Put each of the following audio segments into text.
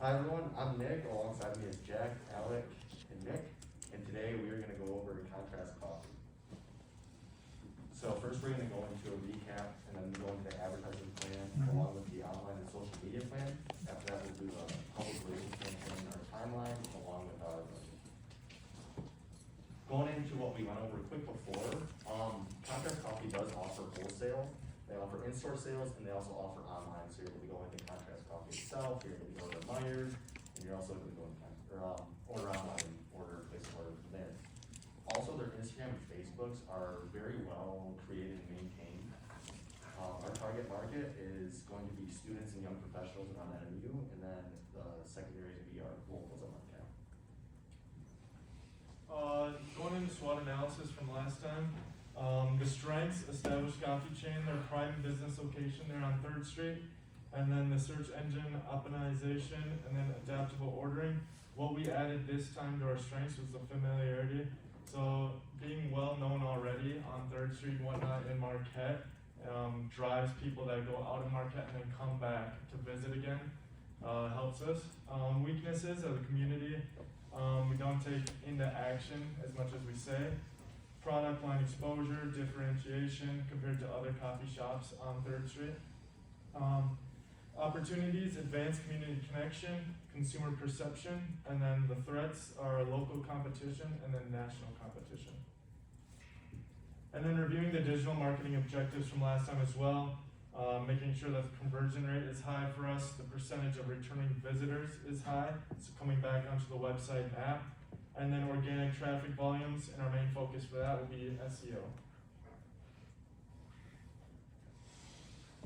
Hi everyone, I'm Nick. Alongside me is Jack, Alec, and Nick. And today we are going to go over contrast coffee. So first we're going to go into a recap and then go into the advertising plan along with the online and social media plan. After that we'll do a public relations campaign, our timeline, along with our budget. Going into what we went over quick before, Contrast Coffee does offer wholesale. They offer in-store sales and they also offer online. So you're able to go into Contrast Coffee itself, you're able to go to Myers, and you're also able to go into order online and place an order from there. Also, their Instagram and Facebooks are very well created and maintained. Our target market is going to be students and young professionals around NMU, and then the secondary to be our locals at Marquette. Going into SWOT analysis from last time, the strengths: established coffee chain, their prime business location, they're on 3rd Street, and then the search engine optimization, and then adaptable ordering. What we added this time to our strengths was the familiarity. So being well known already on 3rd Street and whatnot in Marquette drives people that go out of Marquette and then come back to visit again. Helps us. Weaknesses of the community. We don't take into action as much as we say. Product line exposure, differentiation compared to other coffee shops on 3rd Street. Opportunities: advanced community connection, consumer perception, and then the threats are local competition and then national competition. And then reviewing the digital marketing objectives from last time as well, making sure that the conversion rate is high for us, the percentage of returning visitors is high, so coming back onto the website and app, and then organic traffic volumes, and our main focus for that will be SEO.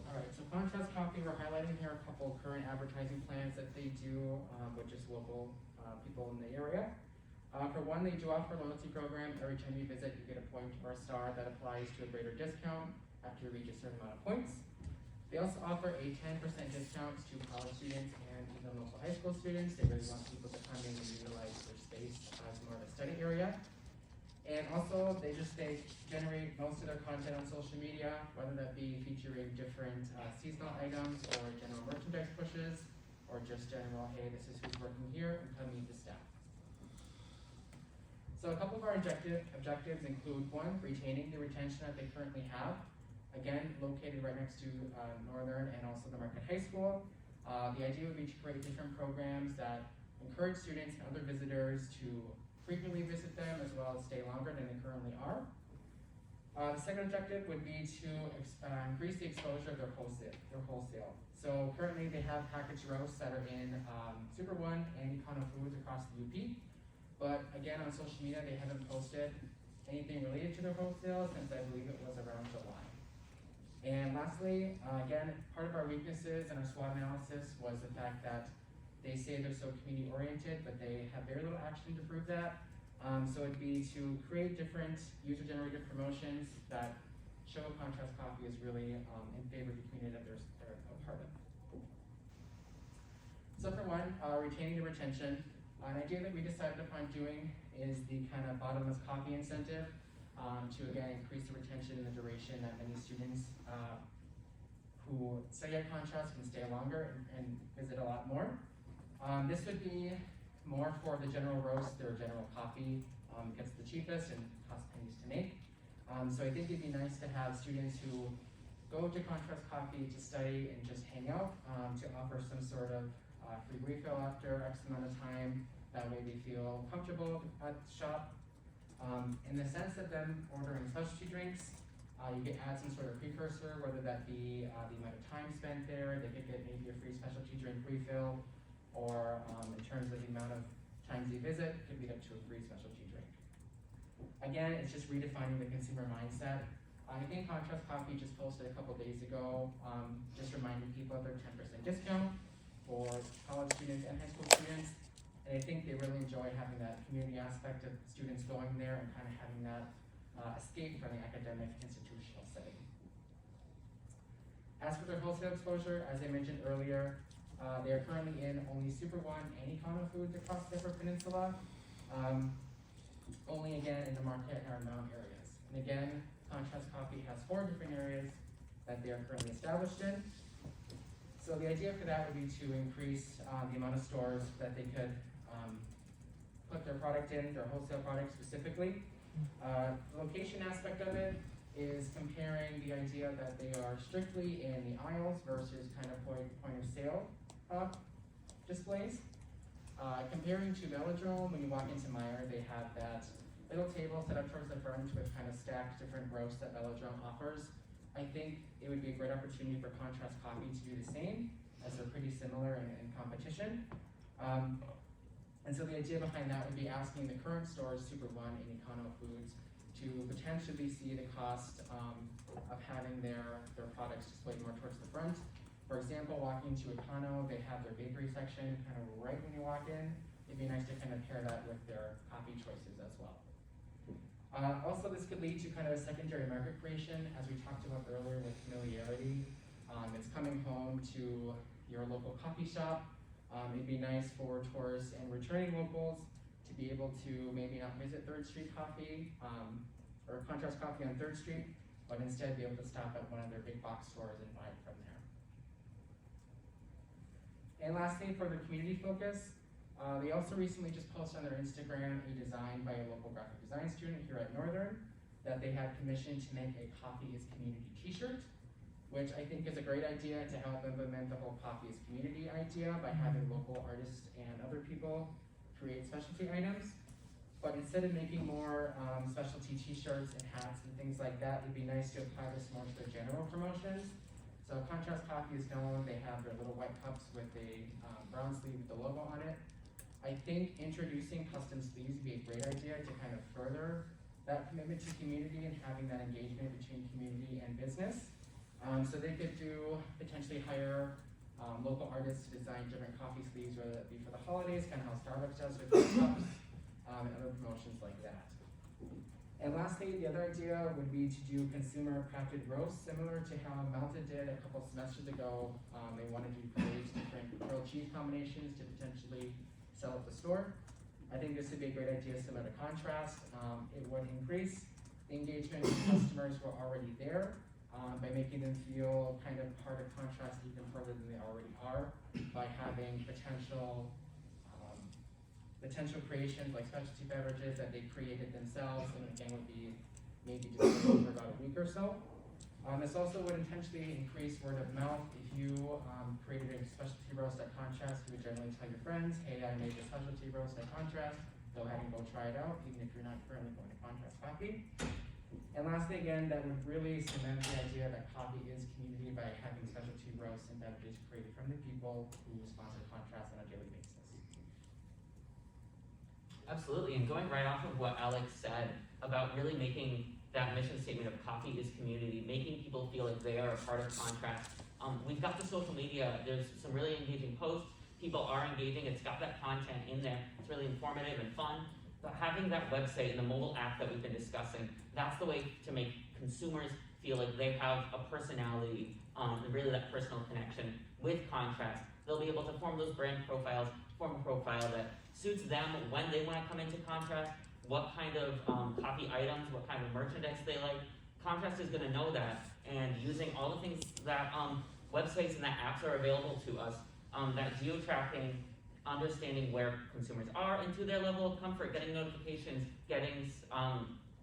Alright, so Contrast Coffee, we're highlighting here a couple current advertising plans that they do with just local people in the area. For one, they do offer a loyalty program. Every time you visit, you get a point or a star that applies to a greater discount after you reach a certain amount of points. They also offer a 10% discount to college students and even local high school students. They really want people to come in and utilize their space as more of a study area. And also, they generate most of their content on social media, whether that be featuring different seasonal items or general merchandise pushes, or just general, hey, this is who's working here, and come meet the staff. So a couple of our objectives include: one, retaining the retention that they currently have. Again, located right next to Northern and also the Marquette High School. The idea would be to create different programs that encourage students and other visitors to frequently visit them, as well as stay longer than they currently are. The second objective would be to increase the exposure of their wholesale. So currently they have packaged roasts that are in Super One and Econo Foods across the UP. But again, on social media, they haven't posted anything related to their wholesale since I believe it was around July. And lastly, again, part of our weaknesses in our SWOT analysis was the fact that they say they're so community oriented, but they have very little action to prove that. So it'd be to create different user-generated promotions that show Contrast Coffee is really in favor of the community that they're a part of. So for one, retaining the retention. An idea that we decided upon doing is the kind of bottomless coffee incentive to again increase the retention and the duration that many students who study at Contrast can stay longer and visit a lot more. This would be more for the general roast, their general coffee gets the cheapest and costs pennies to make. So I think it'd be nice to have students who go to Contrast Coffee to study and just hang out, to offer some sort of free refill after X amount of time. That way they feel comfortable at the shop. In the sense of them ordering specialty drinks, you could add some sort of precursor, whether that be the amount of time spent there. They could get maybe a free specialty drink refill, or in terms of the amount of times you visit, it could lead up to a free specialty drink. Again, it's just redefining the consumer mindset. I think Contrast Coffee just posted a couple days ago, just reminding people of their 10% discount for college students and high school students. And I think they really enjoy having that community aspect of students going there and kind of having that escape from the academic institutional setting. As for their wholesale exposure, as I mentioned earlier, they are currently in only Super One and Econo Foods across the Upper Peninsula, only again in the Marquette and our Mount areas. And again, Contrast Coffee has 4 different areas that they are currently established in. So the idea for that would be to increase the amount of stores that they could put their product in, their wholesale product specifically. The location aspect of it is comparing the idea that they are strictly in the aisles versus kind of point of sale displays. Comparing to Velodrome, when you walk into Meijer, they have that little table set up towards the front with kind of stacked different roasts that Velodrome offers. I think it would be a great opportunity for Contrast Coffee to do the same, as they're pretty similar in competition. And so the idea behind that would be asking the current stores, Super One and Econo Foods, to potentially see the cost of having their products displayed more towards the front. For example, walking to Econo, they have their bakery section kind of right when you walk in. It'd be nice to kind of pair that with their coffee choices as well. Also, this could lead to kind of a secondary market creation, as we talked about earlier with familiarity. It's coming home to your local coffee shop. It'd be nice for tourists and returning locals to be able to maybe not visit 3rd Street Coffee or Contrast Coffee on 3rd Street, but instead be able to stop at one of their big box stores and buy it from there. And lastly, for the community focus, they also recently just posted on their Instagram a design by a local graphic design student here at Northern that they had commissioned to make a Coffee is Community t-shirt, which I think is a great idea to help implement the whole Coffee is Community idea by having local artists and other people create specialty items. But instead of making more specialty t-shirts and hats and things like that, it'd be nice to apply this more to their general promotions. So Contrast Coffee is known, they have their little white cups with a brown sleeve with the logo on it. I think introducing custom sleeves would be a great idea to kind of further that commitment to community and having that engagement between community and business. So they could potentially hire local artists to design different coffee sleeves, whether that be for the holidays, kind of how Starbucks does with their cups, and other promotions like that. And lastly, the other idea would be to do consumer crafted roasts, similar to how Melted did a couple semesters ago. They wanted to create different grilled cheese combinations to potentially sell at the store. I think this would be a great idea similar to Contrast. It would increase the engagement with customers who are already there by making them feel kind of part of Contrast even further than they already are, by having potential creations like specialty beverages that they created themselves and again would be maybe displayed for about a week or so. This also would intentionally increase word of mouth. If you created a specialty roast at Contrast, you would generally tell your friends, hey, I made a specialty roast at Contrast, go ahead and go try it out, even if you're not currently going to Contrast Coffee. And lastly, again, that would really cement the idea that coffee is community by having specialty roasts and beverages created from the people who sponsor Contrast on a daily basis. Absolutely, and going right off of what Alex said about really making that mission statement of coffee is community, making people feel like they are a part of Contrast. We've got the social media, there's some really engaging posts, people are engaging, it's got that content in there, it's really informative and fun. But having that website and the mobile app that we've been discussing, that's the way to make consumers feel like they have a personality, and really that personal connection with Contrast. They'll be able to form those brand profiles, form a profile that suits them when they want to come into Contrast, what kind of coffee items, what kind of merchandise they like. Contrast is going to know that, and using all the things that websites and that apps are available to us, that geo-tracking, understanding where consumers are and to their level of comfort, getting notifications, getting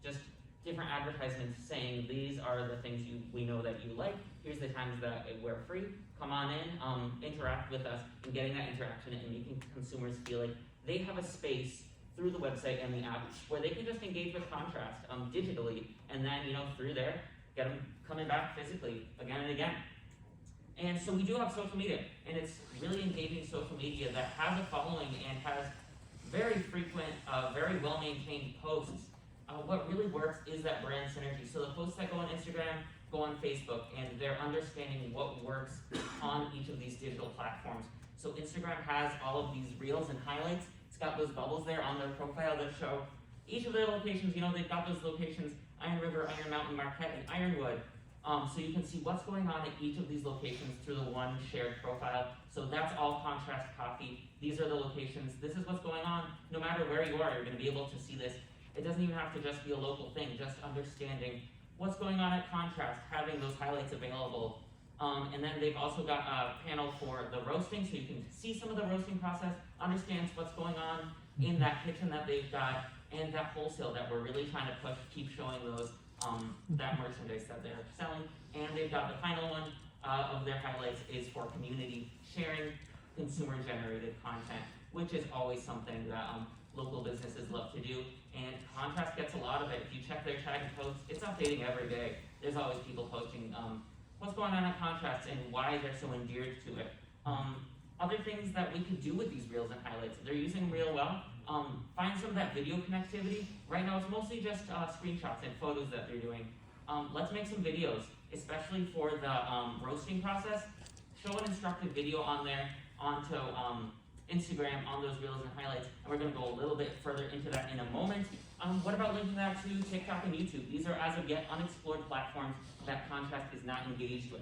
just different advertisements saying these are the things we know that you like, here's the times that we're free, come on in, interact with us, and getting that interaction and making consumers feel like they have a space through the website and the app where they can just engage with Contrast digitally, and then through there, get them coming back physically again and again. And so we do have social media, and it's really engaging social media that has a following and has very frequent, very well-maintained posts. What really works is that brand synergy. So the posts that go on Instagram go on Facebook, and they're understanding what works on each of these digital platforms. So Instagram has all of these reels and highlights. It's got those bubbles there on their profile that show each of their locations. They've got those locations, Iron River, Iron Mountain, Marquette, and Ironwood. So you can see what's going on at each of these locations through the one shared profile. So that's all Contrast Coffee. These are the locations. This is what's going on. No matter where you are, you're going to be able to see this. It doesn't even have to just be a local thing, just understanding what's going on at Contrast, having those highlights available And then they've also got a panel for the roasting, so you can see some of the roasting process, understand what's going on in that kitchen that they've got, and that wholesale that we're really trying to push, keep showing those, that merchandise that they're selling. And they've got the final one of their highlights is for community sharing consumer-generated content, which is always something that local businesses love to do. And Contrast gets a lot of it. If you check their tag and posts, it's updating every day. There's always people posting what's going on at Contrast and why they're so endeared to it. Other things that we could do with these reels and highlights, they're using real well. Find some of that video connectivity. Right now it's mostly just screenshots and photos that they're doing. Let's make some videos, especially for the roasting process. Show an instructive video on there onto Instagram on those reels and highlights, and we're going to go a little bit further into that in a moment. What about linking that to TikTok and YouTube? These are as of yet unexplored platforms that Contrast is not engaged with.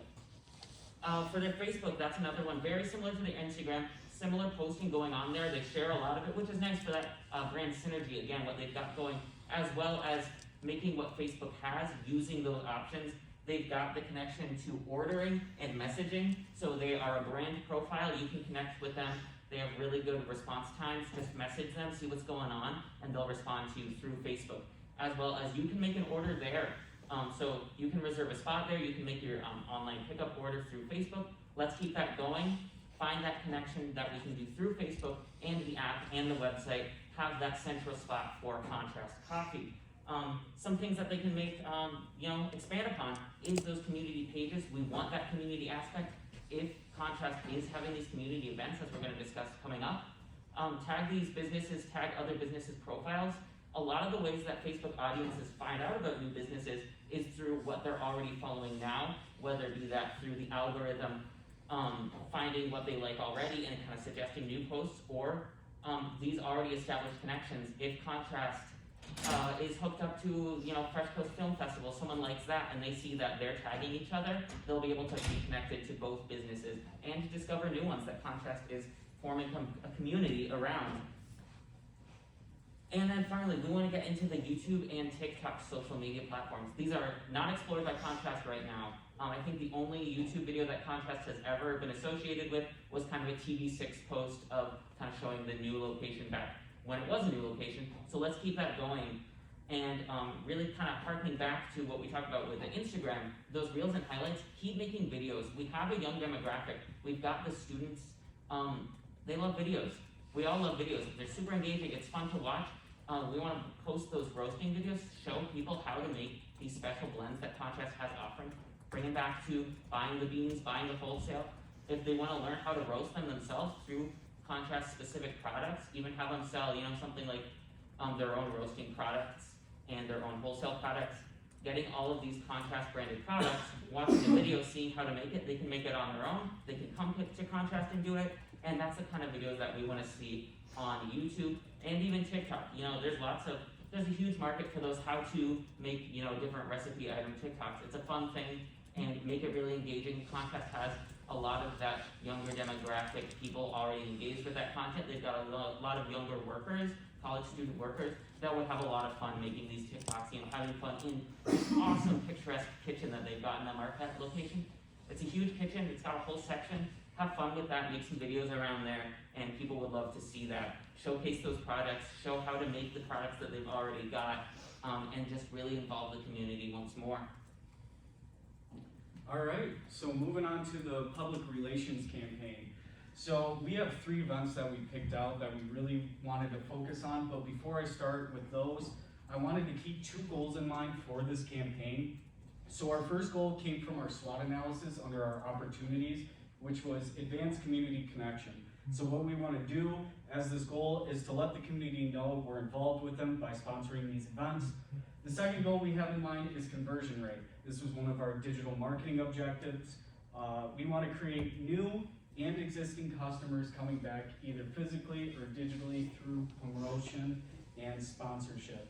For their Facebook, that's another one very similar to their Instagram. Similar posting going on there. They share a lot of it, which is nice for that brand synergy, again, what they've got going, as well as making what Facebook has, using those options. They've got the connection to ordering and messaging, so they are a brand profile. You can connect with them. They have really good response times. Just message them, see what's going on, and they'll respond to you through Facebook. As well as you can make an order there. So you can reserve a spot there. You can make your online pickup order through Facebook. Let's keep that going. Find that connection that we can do through Facebook and the app and the website. Have that central spot for Contrast Coffee. Some things that they can make, expand upon is those community pages. We want that community aspect. If Contrast is having these community events, as we're going to discuss coming up, tag these businesses, tag other businesses' profiles. A lot of the ways that Facebook audiences find out about new businesses is through what they're already following now, whether it be that through the algorithm, finding what they like already and kind of suggesting new posts, or these already established connections. If Contrast is hooked up to, Fresh Coast Film Festival, someone likes that, and they see that they're tagging each other, they'll be able to be connected to both businesses and to discover new ones that Contrast is forming a community around. And then finally, we want to get into the YouTube and TikTok social media platforms. These are not explored by Contrast right now. I think the only YouTube video that Contrast has ever been associated with was kind of a TV6 post of kind of showing the new location back when it was a new location. So let's keep that going. And really kind of harkening back to what we talked about with the Instagram, those reels and highlights, keep making videos. We have a young demographic. We've got the students, they love videos. We all love videos. They're super engaging, it's fun to watch. We want to post those roasting videos, show people how to make these special blends that Contrast has offering. Bring it back to buying the beans, buying the wholesale. If they want to learn how to roast them themselves through Contrast specific products, even have them sell, something like their own roasting products and their own wholesale products. Getting all of these Contrast branded products, watching the video, seeing how to make it, they can make it on their own. They can come to Contrast and do it. And that's the kind of videos that we want to see on YouTube and even TikTok. There's a huge market for those how to make, different recipe item TikToks. It's a fun thing and make it really engaging. Contrast has a lot of that younger demographic, people already engaged with that content. They've got a lot of younger workers, college student workers, that would have a lot of fun making these TikToks, having fun in this awesome picturesque kitchen that they've got in the Marquette location. It's a huge kitchen, it's got a whole section. Have fun with that, make some videos around there, and people would love to see that. Showcase those products, show how to make the products that they've already got, and just really involve the community once more. All right, so moving on to the public relations campaign. So we have 3 events that we picked out that we really wanted to focus on, but before I start with those, I wanted to keep 2 goals in mind for this campaign. So our first goal came from our SWOT analysis under our opportunities, which was advanced community connection. So what we want to do as this goal is to let the community know we're involved with them by sponsoring these events. The second goal we have in mind is conversion rate. This was one of our digital marketing objectives. We want to create new and existing customers coming back either physically or digitally through promotion and sponsorship.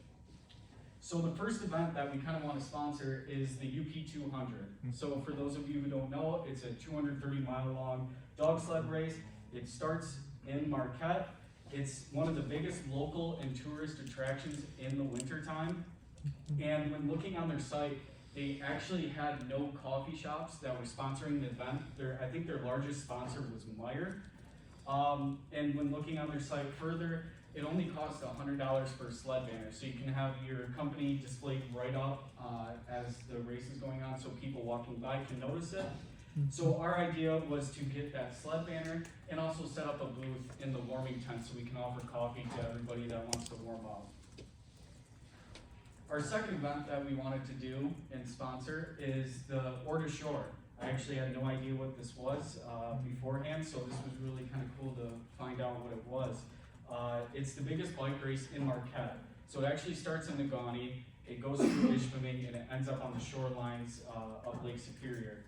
So the first event that we kind of want to sponsor is the UP 200. So for those of you who don't know, it's a 230-mile long dog sled race. It starts in Marquette. It's one of the biggest local and tourist attractions in the wintertime. And when looking on their site, they actually had no coffee shops that were sponsoring the event. I think their largest sponsor was Meyer. And when looking on their site further, it only costs $100 for a sled banner. So you can have your company displayed right up as the race is going on so people walking by can notice it. So our idea was to get that sled banner and also set up a booth in the warming tent so we can offer coffee to everybody that wants to warm up. Our second event that we wanted to do and sponsor is the Ore to Shore. I actually had no idea what this was beforehand, so this was really kind of cool to find out what it was. It's the biggest bike race in Marquette. So it actually starts in Negaunee, it goes through Ishpeming, and it ends up on the shorelines of Lake Superior.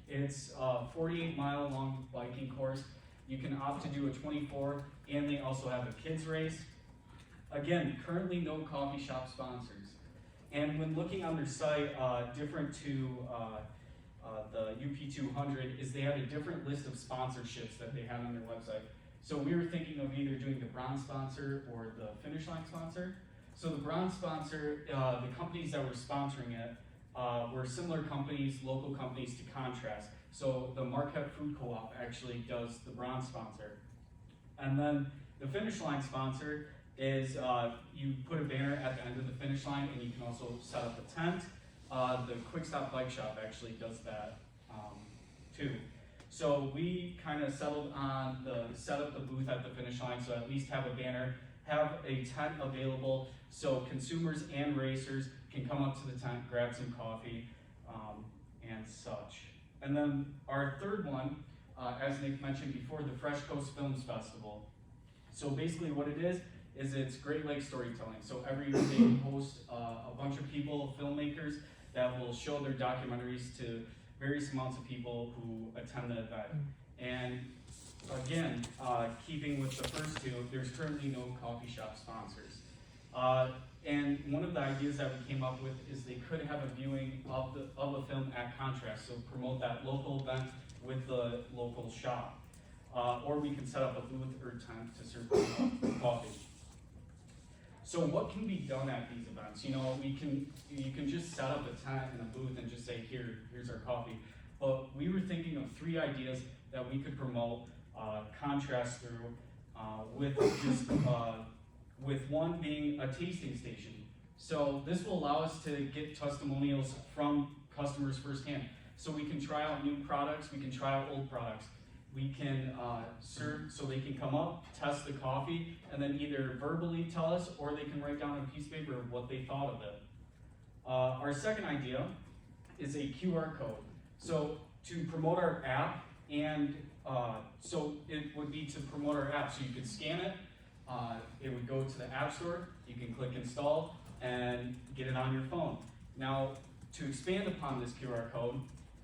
It's a 48-mile long biking course. You can opt to do a 24, and they also have a kids race. Again, currently no coffee shop sponsors. And when looking on their site, different to the UP200 is they had a different list of sponsorships that they had on their website. So we were thinking of either doing the bronze sponsor or the finish line sponsor. So the bronze sponsor, the companies that were sponsoring it were similar companies, local companies to contrast. So the Marquette Food Co-op actually does the bronze sponsor. And then the finish line sponsor is you put a banner at the end of the finish line, and you can also set up a tent. The Quick Stop Bike Shop actually does that too. So we kind of settled on set up the booth at the finish line, so at least have a banner, have a tent available so consumers and racers can come up to the tent, grab some coffee, and such. And then our third one, as Nick mentioned before, the Fresh Coast Films Festival. So basically what it is it's Great Lakes storytelling. So every year they host a bunch of people, filmmakers, that will show their documentaries to various amounts of people who attend the event. And again, keeping with the first two, there's currently no coffee shop sponsors. And one of the ideas that we came up with is they could have a viewing of a film at contrast, so promote that local event with the local shop. Or we can set up a booth or tent to serve coffee. So what can be done at these events? You know, you can just set up a tent and a booth and just say, here's our coffee. But we were thinking of 3 ideas that we could promote, contrast through, with one being a tasting station. So this will allow us to get testimonials from customers firsthand. So we can try out new products, we can try out old products. We can serve, so they can come up, test the coffee, and then either verbally tell us, or they can write down on a piece of paper what they thought of it. Our second idea is a QR code. So to promote our app, and so it would be to promote our app. So you could scan it, it would go to the App Store, you can click install, and get it on your phone. Now, to expand upon this QR code,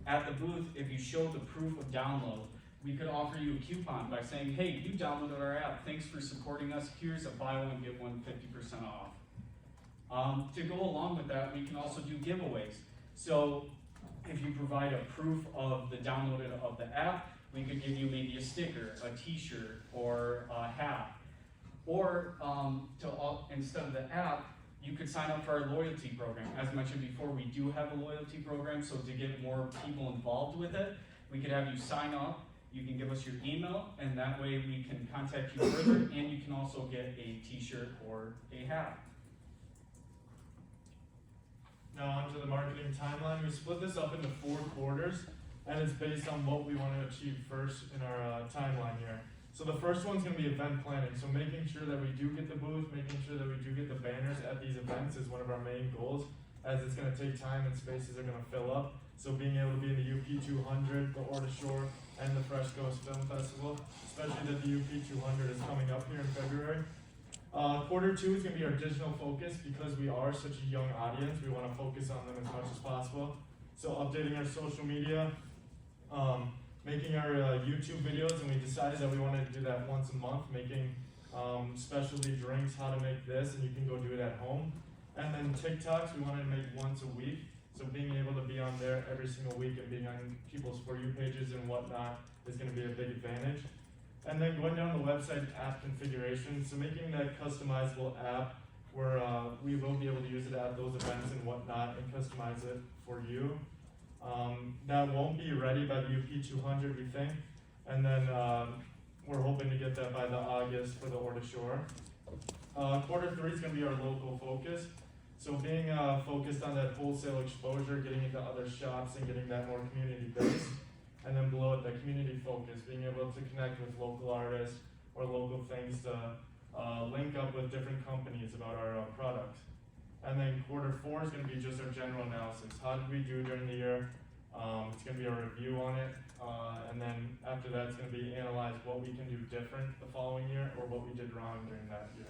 at the booth, if you show the proof of download, we could offer you a coupon by saying, hey, you downloaded our app, thanks for supporting us, here's a buy one, get one 50% off. To go along with that, we can also do giveaways. So if you provide a proof of the download of the app, we could give you maybe a sticker, a t-shirt, or a hat. Or instead of the app, you could sign up for our loyalty program. As mentioned before, we do have a loyalty program, so to get more people involved with it, we could have you sign up. You can give us your email, and that way we can contact you further, and you can also get a t-shirt or a hat. Now onto the marketing timeline. We split this up into 4 quarters, and it's based on what we want to achieve first in our timeline here. So the first one's going to be event planning. So making sure that we do get the booth, making sure that we do get the banners at these events is one of our main goals, as it's going to take time and spaces are going to fill up. So being able to be in the UP200, the Ore to Shore, and the Fresh Coast Film Festival, especially that the UP200 is coming up here in February. Quarter 2 is going to be our digital focus because we are such a young audience. We want to focus on them as much as possible. So updating our social media, making our YouTube videos, and we decided that we wanted to do that once a month, making specialty drinks, how to make this, and you can go do it at home. And then TikToks, we wanted to make once a week. So being able to be on there every single week and being on people's For You pages and whatnot is going to be a big advantage. And then going down the website app configuration, so making that customizable app we will be able to use it at those events and whatnot and customize it for you. That won't be ready by the UP 200, we think, and then we're hoping to get that by the August for the Orta Shore. Quarter 3 is going to be our local focus. So being focused on that wholesale exposure, getting into other shops and getting that more community based. And then below it, the community focus, being able to connect with local artists or local things to link up with different companies about our products. And then quarter 4 is going to be just our general analysis. How did we do during the year? It's going to be a review on it. And then after that, it's going to be analyze what we can do different the following year or what we did wrong during that year.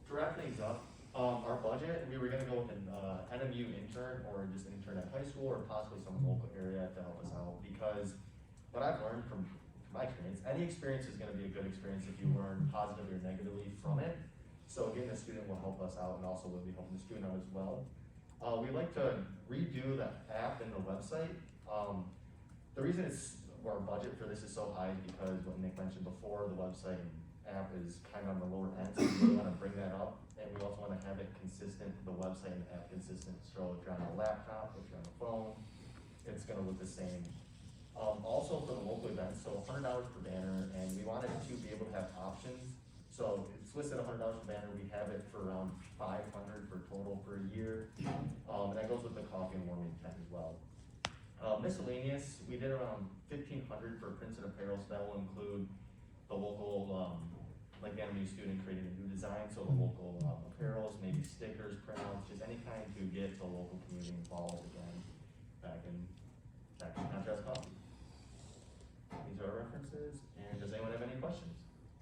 To wrap things up, our budget, we were gonna go with an NMU intern or just an intern at high school or possibly some local area to help us out, because what I've learned from my experience, any experience is gonna be a good experience if you learn positively or negatively from it. So getting a student will help us out and also will be helping the student out as well. We'd like to redo the app and the website. The reason our budget for this is so high is because what Nick mentioned before, the website and app is kind of on the lower end, so we want to bring that up, and we also want to have it consistent, the website and the app consistent, so if you're on a laptop, if you're on the phone, it's going to look the same. Also for the local events, so $100 per banner, and we wanted to be able to have options, so it's listed $100 per banner, we have it for around $500 for total per year, and that goes with the coffee and warming tent as well. Miscellaneous, we did around $1,500 for prints and apparel, so that will include the local, like the NMU student creating a new design, so the local apparels, maybe stickers, printouts, just any kind to get the local community involved again, back in contrast coffee. These are our references, and does anyone have any questions?